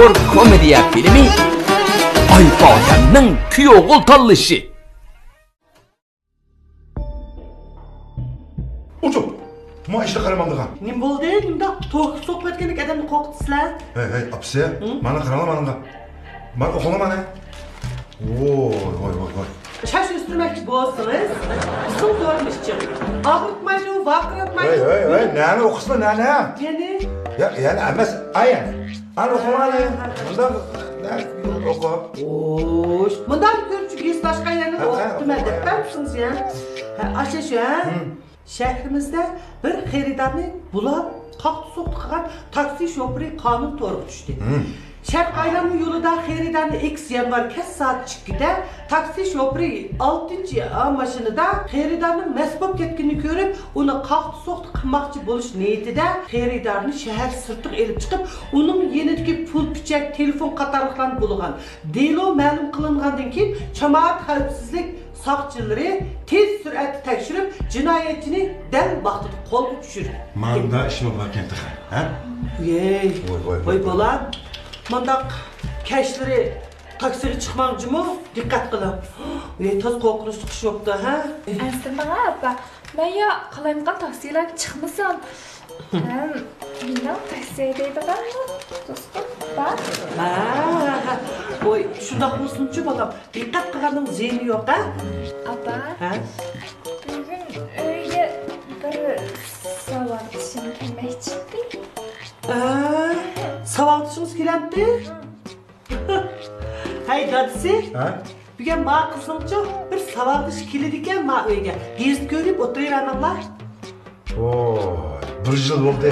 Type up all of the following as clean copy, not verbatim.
zo'r komediya filmi Oypotamning kuyovg'ul tanlashi. Uçum. Ma işte qaramandiga. Nim bo'ldi? Nimda to'q so'qayotgandek odamni qo'rqitisizlar? Hey, apsi, mana qarama mana. Mana o'qima mana. Voy. Çaş üstürmekçi bo'lsangiz, suv ko'rmishchi. Og'ritmaydi, vaqirotmaydi. Hey, nani o'qisma, nani? Ya'ni? Yani emas, ayan. Ana o'qimani. Bunda o'qi. Oş, bundan görücü yüz başka yerine o'qitmadi. Bilmisiniz ya? Aşağı şu ha? Şehrimizde bir xeridarni bulab, qaqti soqti qilgan taksi şoförü qonun to'g'ri tushdi. Şerq aylanma yo'lida xeridarni X yanvar kes saat chiqida taksi şoförü 6-a mashinada xeridarni mast bo'lib ketganini ko'rib, uni qaqti soqti qilmoqchi bo'lish niyatida xeridarni shahar sirtiga elib chiqib, uning yenidagi pul pichak, telefon qatorliqlarni bo'lgan. Delo ma'lum qilingandan keyin jamoat xavfsizlik soqchilari tez suratda tekshirib, jinoyatchini dal vaqtida qo'lga tushirdi. Manda ishim bor ekan, ha? Voy bolam. Mandaq kashları taksiga chiqmoqchimi? Diqqat qiling. Toz qo'rqinch chiqish yo'qda, ha? Aslida apa, men ya qalayotgan taksilar chiqmasam, men taksiyada borman. Do'stim, bor. Voy, shundoq bo'lsin-chi bolam. Diqqat qilganing ziyni yo'q, ha? Apa. Ha? Bugun uyga bir savol ishim kelmoqchi. Savaqtışınız kelamdi? Hay dadisi. Ha? Bugün ma qizimcha bir savaqtish keladigan ma uyga. Gezib ko'rib o'tiraveringlar. Bir yil bo'ldi.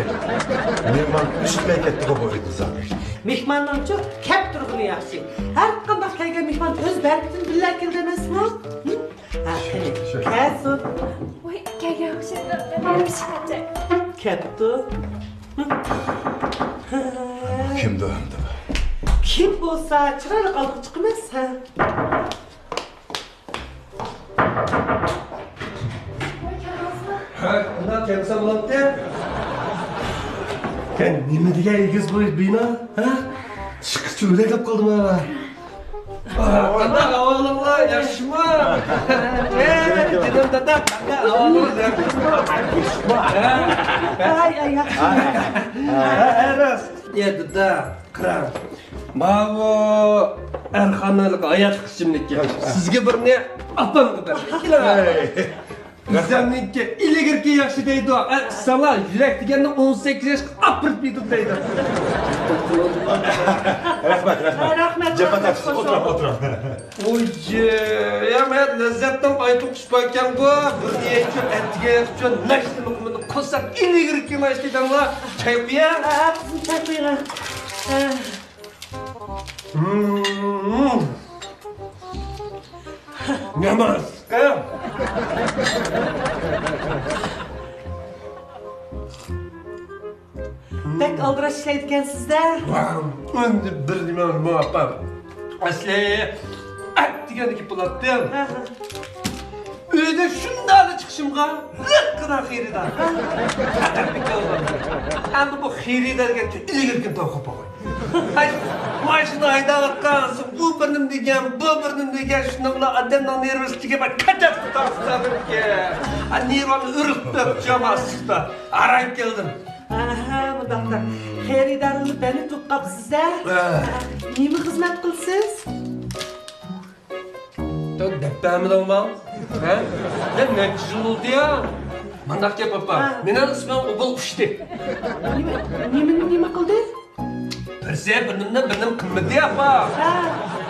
Mehmon eshitmay ketdi bu uyda zaten. Mehmonlarcha kep turg'ini yaxshi. Har qanday kelgan mehmon o'z barkatini billa keldi emasmi? Ha, kelsin. Voy, kelgan men chiqadi. Ketdi. Kimdi endi? Kim bo'lsa chiroyli qalqib chiqmas, ha? Ha, bundan kelsa bo'ladi. Sen nima degan egiz qo'yib bino? Ha? Chiqib deb qoldim ha. Qanday ahvolinglar, yaxshimi? Dedim dada, qanday ahvolinglar, yaxshimi? Ay, yaxshi. Eras. Dada, qiram. Mavo Erxonalik hayot qishimlikka. Sizga bir ne apamga bir. Bizamniki iligirki yaxshi deydi. Sana yurak deganda 18 yoshga apirib deydi deydi. Rahmat. Japatat, o'tir. Oy, ya men lazzatdan aytib qishbaykan bu. Bir nechta atiga uchun nashni mumkin qo'saq iligirki nashtidanlar chay qo'ya. Qizim chay qo'ying. Yamas. Pek aldıraş işleydiken sizde. Endi bir nima muvaffaq. Asli at degandiki bo'latdim. Uyda shunday chiqishimga liqqina xeridan. Endi bu xeridarga iligirkin to'qib qo'y. Ay, mashina haydayotgansiz, bu birnim degan, bu birnim degan shunday odamning nervosiga bir katab tashlabki. Nervani urib jamasida arang keldim. Mudaqda. Xeridarni beni tuqqab sizda. Nima xizmat qilsiz? Deptamidamman. Ha? Ne güzel oldu ya. Mandak ya papa. Menin ismim Obul Kuşti. Nima qildi? Birse benim kımmeti yapa.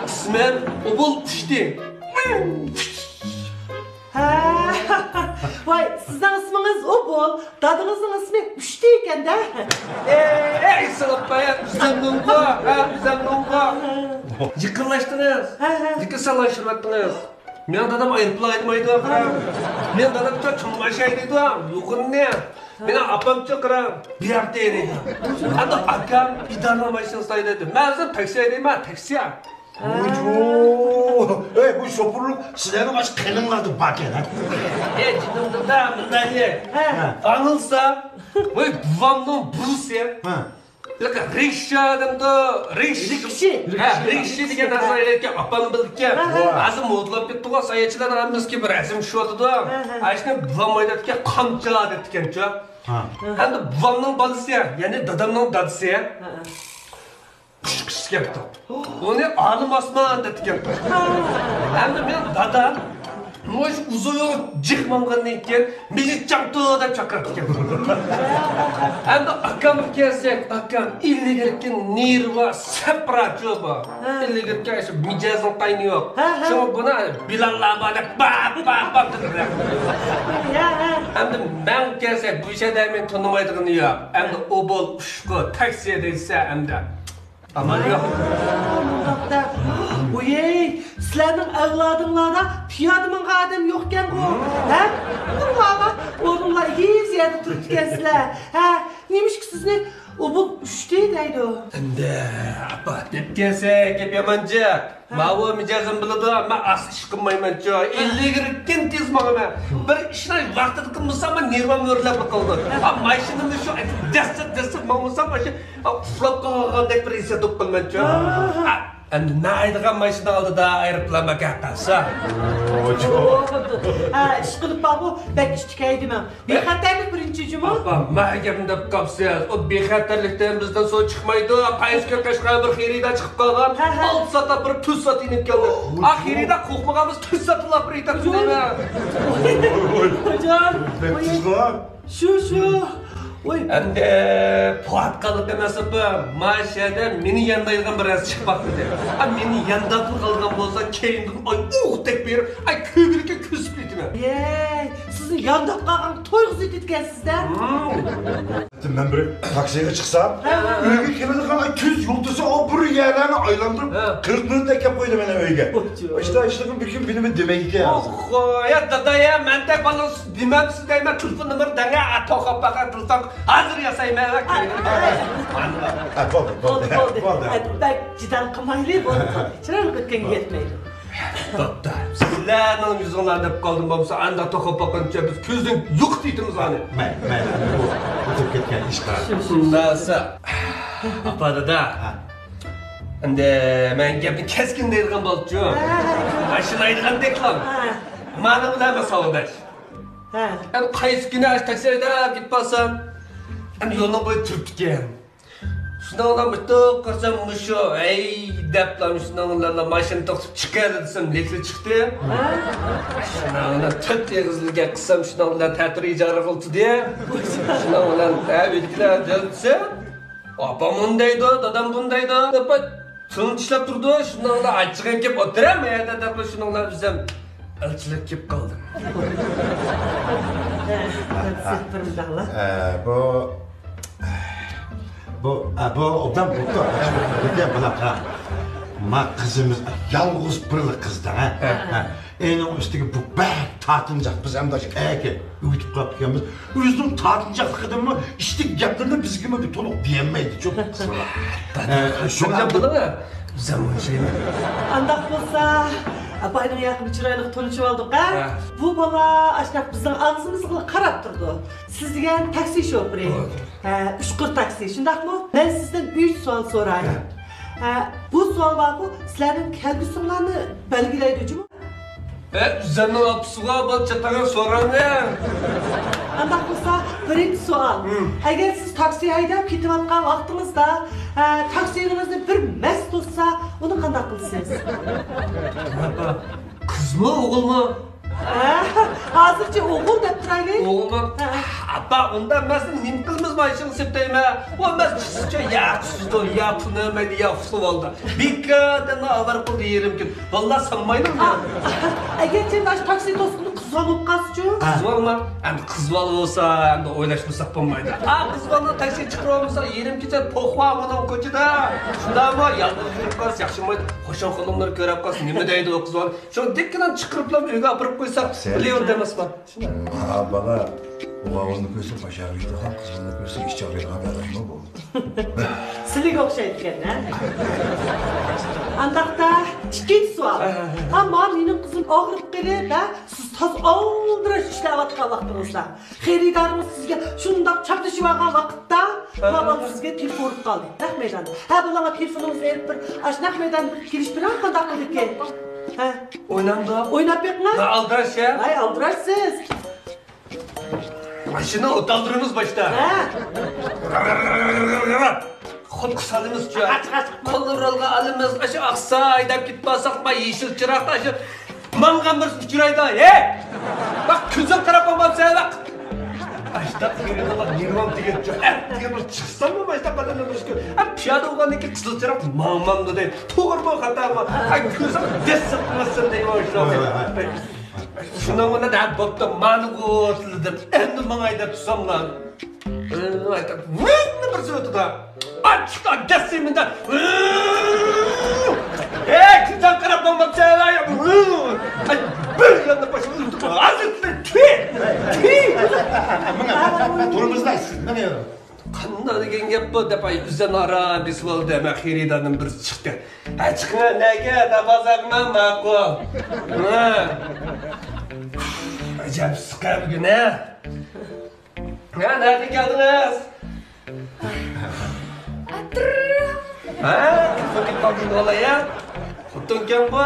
İsmim Obul Kuşti. Vay, sizden isminiz Obul, dadınızın ismi Kuşti ekan da. Ey salapaya, bizden nunga. Yıkınlaştınız. Yıkınlaştınız. Men dadam ayrıplaymaydı. Men dadam çok çılmaşaydı. Yukarı ne? Meni apam çok kıram. Bir hafta yeriydi. Hatta akam idarla maşını saydı. Ben taksi edeyim ha, taksi. Bu şoförlük sizlerin baş kılınladı bak ya. Canım da bundan ye. Anılsa, babamın burusu ya. Riksha adamda Riksha degan narsa aytgan opam bilgan. Hozir modlab ketdi va sayohatchilar hammasiga bir razm shu edi. Ashni buvam aytgan qamcha deyotgancha. Endi buvamning bolasi, ya'ni dadamning dadasi. Qish ketdi. Uni olim osmon deyotgan. Endi men dadam Moş uzuyor çıkmangandan keyin bizi çaktı deb chaqirgan. Endi akam kelsek, akam illigirkin nirva sepracho bu. Illigirkin shu mijozning qayni yo'q. Shuni buni bilallarga deb bap dedi. Endi men kelsek bu ishda men tanımaydigini yo'q. Endi o bol ushqu taksiya desa endi amal yo'q. Uyey, sizlerning avlodinglarda piyoda mingan odam yo'qkan ku. Ha? O'rninglar ziyada turibdikansizlar. Ha, nemishki sizni o bu 3 deydi. Endi apa deb kelsak, gap yomoncha. Ma'vo mijozim biladi, men asli ish qilmayman-cha. 50 girkin tez ma'man. Bir ishni vaqtida qilmasam, men nervam o'rlab qoldi. Mashinamni shu dasta ma'musam, shu uxlab qolgandek bir his etib qolman-cha. Endi naydigan mashina oldida aeroplanga qalsa. Ish qilib bu bak ishtikaydiman. Bexatarlik birinchi juma. Men gapim deb qopsiz. O bexatarlikdan bizdan so'z chiqmaydi. Paysga qashqar bir xerida chiqib qolgan. 6 soatda bir 4 soat inib keldi. Xerida qo'rqmaganmiz 4 soatlab bir yetib deyman. Hocam. Shu. Oy. Endi poatqalık emas bu. Mashada meni yandaydigan bir narsa chiqmoqda dedi. Meni yanda qilgan bo'lsa, keyindan tek berib, ko'gilga ko'sib ketman. Sizni yandab qolgan to'yg'iz etgansizda. Ben bir taksiye çıksam, öyle keladigan tuz yo'ltisi o bir yerlerini aylandırıp 40 minut tekap koydu beni öyle. İşte işlerim bir gün benim demek ki yazdı. Ya dada ya, men de bana demem sizden telefon numara dana atoqa baqa telefon hazır yasayman. Oldu. Bak cidden kamaylı oldu. Çıralık ötken yetmeydi. Dada, sizlerden yüzünden dep kaldım babası, anda atoqa baqancha biz ko'zdan yo'q deydimiz hani. Ben bu tip ketken iş var. Nasıl? Apa dada. Endi men gapni keskin deydigan bo'libdi-ku. Mashina aytgan deklam. Mana bilan savdosh. Endi qaysi kuni taksida ketib qolsam, endi yo'lni bo'yi turibdi-ekan. Shundan bitta qarsam mushu, deblam shundan mashina to'xtab chiqadi desam, lekli chiqdi. Shundan 4 egizliga qilsam, shundan ta'tir ijara qildi-da. Shundan uydagilar desa, opam bundaydi, dadam bundaydi deb tinchilab turdi. Shundan achchigan kelib o'tiramaydi deb shundan bizam elchilik kelib qoldi. Bu odan buldu. Ma kızımız yalnız pırlı kızdı ha. Onun üstüne bu bek tartınacak biz hem de uyutup kapıyamız. Yüzüm tartınacak mı işte yakında biz gibi bir toluk diyemeydi çok kısırlar. Şundan bunu mu? Zaman şey mi? Andak bolsa, apayның yakın çıraylık tonuşup aldık ha. Bu bala aşkak bizden ağzımızla karab durdu. Siz degen taksi şoförü. 3 taksi, şundak mı? Ben sizden 3 sual sorayım. Bu sual var bu, sizlerin kelgüsünlerini belgileydi mi? Bizden apsuğa bal çatağa soran ya. Andak bolsa, birinci sual. Eğer siz taksiye haydap ketip atkan vaqtыңızda taksiyenizni bir mest olsa, onu qanday qilsiz? Kız mı, oğul mu? Hozircha o'g'il deb turaylik. O'g'ilmi? Apa, unda mas nim qilmiz mashina septaymi? O mas sizcha yaxshidi, yapınmaydi, yaxshi bo'ldi. Bikadan avar qildi yerim ki. Vallahi sanmaydimmi? Agar sen baş taksi to'sqini qiz olib qolsa-chi? Qiz olma. Endi qiz bo'lsa, endi o'ylashmasak bo'lmaydi. Qiz bola taksi chiqarolmasa, yerim kecha to'xva mana ko'chada. Shundami? Yolg'iz yurib qolsa yaxshimaydi. Qo'shon qo'limlar ko'rib qolsa, nima deydi o qiz bola? Shu dekkidan chiqiriblar uyga olib qo'ysak, bilaver demasman. Bana uğavını köysün başarı yiydiğen kızını köysün iş çağırıyordun bir adam mı bu? Sizlik o'xshaydigan, ha? Andaqda ikkinchi sual. Ammo mening qizim ağırıp gelip, siz taz aldıraş işlevatkan vaxtınızda. Xeridarımız sizge şundak çaptışıvagan vaxtda, babam sizge telefon vurup kaldı. Nak meydan. Bulama telefonunuz verip bir, nak meydan giriş bir an kandak kıldık ki. Oynamda. Oynap yapma. Aldıraş ya. Ay aldıraşsız. Maşını otaldırınız başta. Xod kısalımız ya. Kollaralga alımız, aşı aksa aydap gitmasak ma yeşil çırakta aşı mangamır uçurayda, Bak küzüm tarafamam sana bak. Aşta yerine bak, yerine diye diye çıksam mı başta kadar ne başka? Piyada olan iki kızıl çırak mamam da değil. Tuğur bu hata mı? Küzüm desteklesin diye başladı. Şundan bana da baktım, manıgı ortaladım. Endim bana ayda tutsam lan. Ayda, ne bir söyledi da. Açıkta desiminden. Kızdan karabamam sana ya. Bir yanda başımı tuttum. Azıcık tüy. Durumuzdaysın, ne diyorum? Kanına degen gep bu dep ay üzden ara biz oldu ama xeridanın bir çıktı. Açıkına nege da bazarma makul. Acayip sıkar bugün ha. Nerede geldiniz? Vakit kaldı ola ya. Kutun ken bu.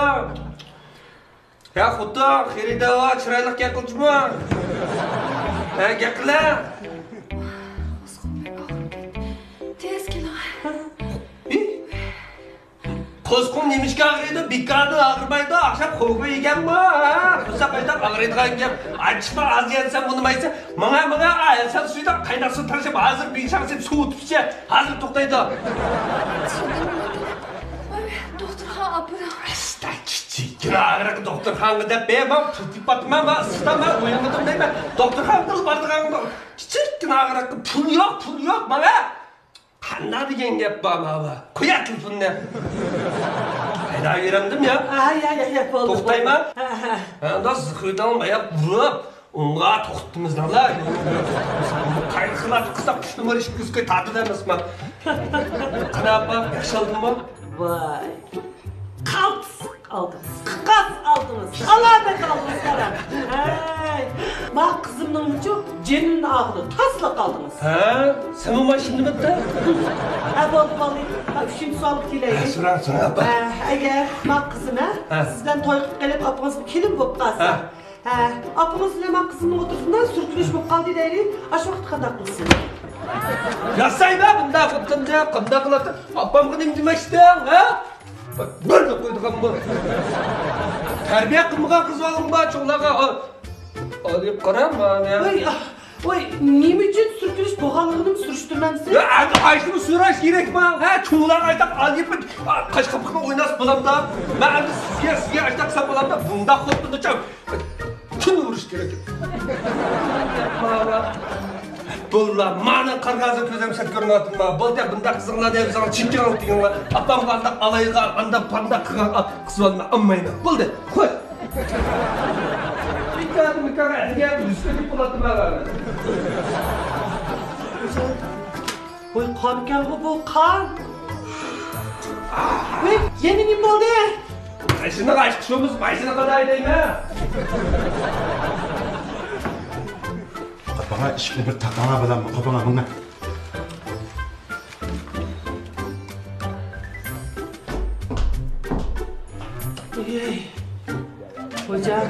Ya kutu xerida var çıraylık yakılcı mı? Yakla. Tez kelin. Kozkun nemişke ağrıydı, bikadı ağrımaydı, akşam korku yegen mi? Kusa kaydap ağrıydıgan gep, açma az yensen bunu maysa, mına ayelsen suyda kaynaksın tarışıp hazır bir şansın soğutup içe, hazır toktaydı. Doktor han apıra. Asta çiçek, kira ağrık doktor hangi de beyman, tutup batma mı, ıstama, uyanmadım değil mi? Doktor hangi dıl bardık hangi da, çiçek kira ağrık, pul yok bana. Kanna degen gep bana, koya telefonunu. Hayda verendim ya. Ya oldu. Toktayma. Anda zıkırdan bayağı vurup, onğa toktumuzdan la. Kaygılar kısa kuş numara işi gözüke tadı demez mi? Kanapa, yaşaldın mı? Vay. Kalps aldınız. Kas aldınız. Allah be kaldınız sana. Bak kızımın ucu cenin ağlı. Tasla kaldınız. Sen o maşını mı da? Oldu vallahi. Şimdi sağlık dileyin. Sıra bak. Eğer bak kızına sizden toykut gelip apınız bir kilim bulup kalsa. Apınız ile bak kızımın otursundan sürtülüş bu kaldı ileri. Aş vakit kadar kılsın. Yazsaydı bunda kutun da kında kılatı. Apam kıdım demiştin ha? Bak böyle koyduk ama. Terbiye kımığa kız oğlum ba çoğlağa. Alayıp karam ya. Oy, neyim için sürtülüş boğalığını mı sürüştürmemsin? Ya ayşını süraş gerek mi? Çoğular aytak alayıp kaç kapıkla oynas bulam da. Ben sizge aytak sen bulam da bunda kodunu da çab. Tüm uğruş gerek. Bulla, mana kargazı közem set görünatın ma. Bolda bunda kızınla deyip sana çinkin alıp diyen ma. Apam kandak alayıga, anda panda kız olma ammayma. Bolda, koy. Mikara, gel üstüne bulatım ağabey. Oy kan gel bu kan. Oy yeninim oldu. Ayşını kaçmışımız, başına kadar edeyim ha. Bana işini bir takana bilen mi? Kapana bunu. Hocam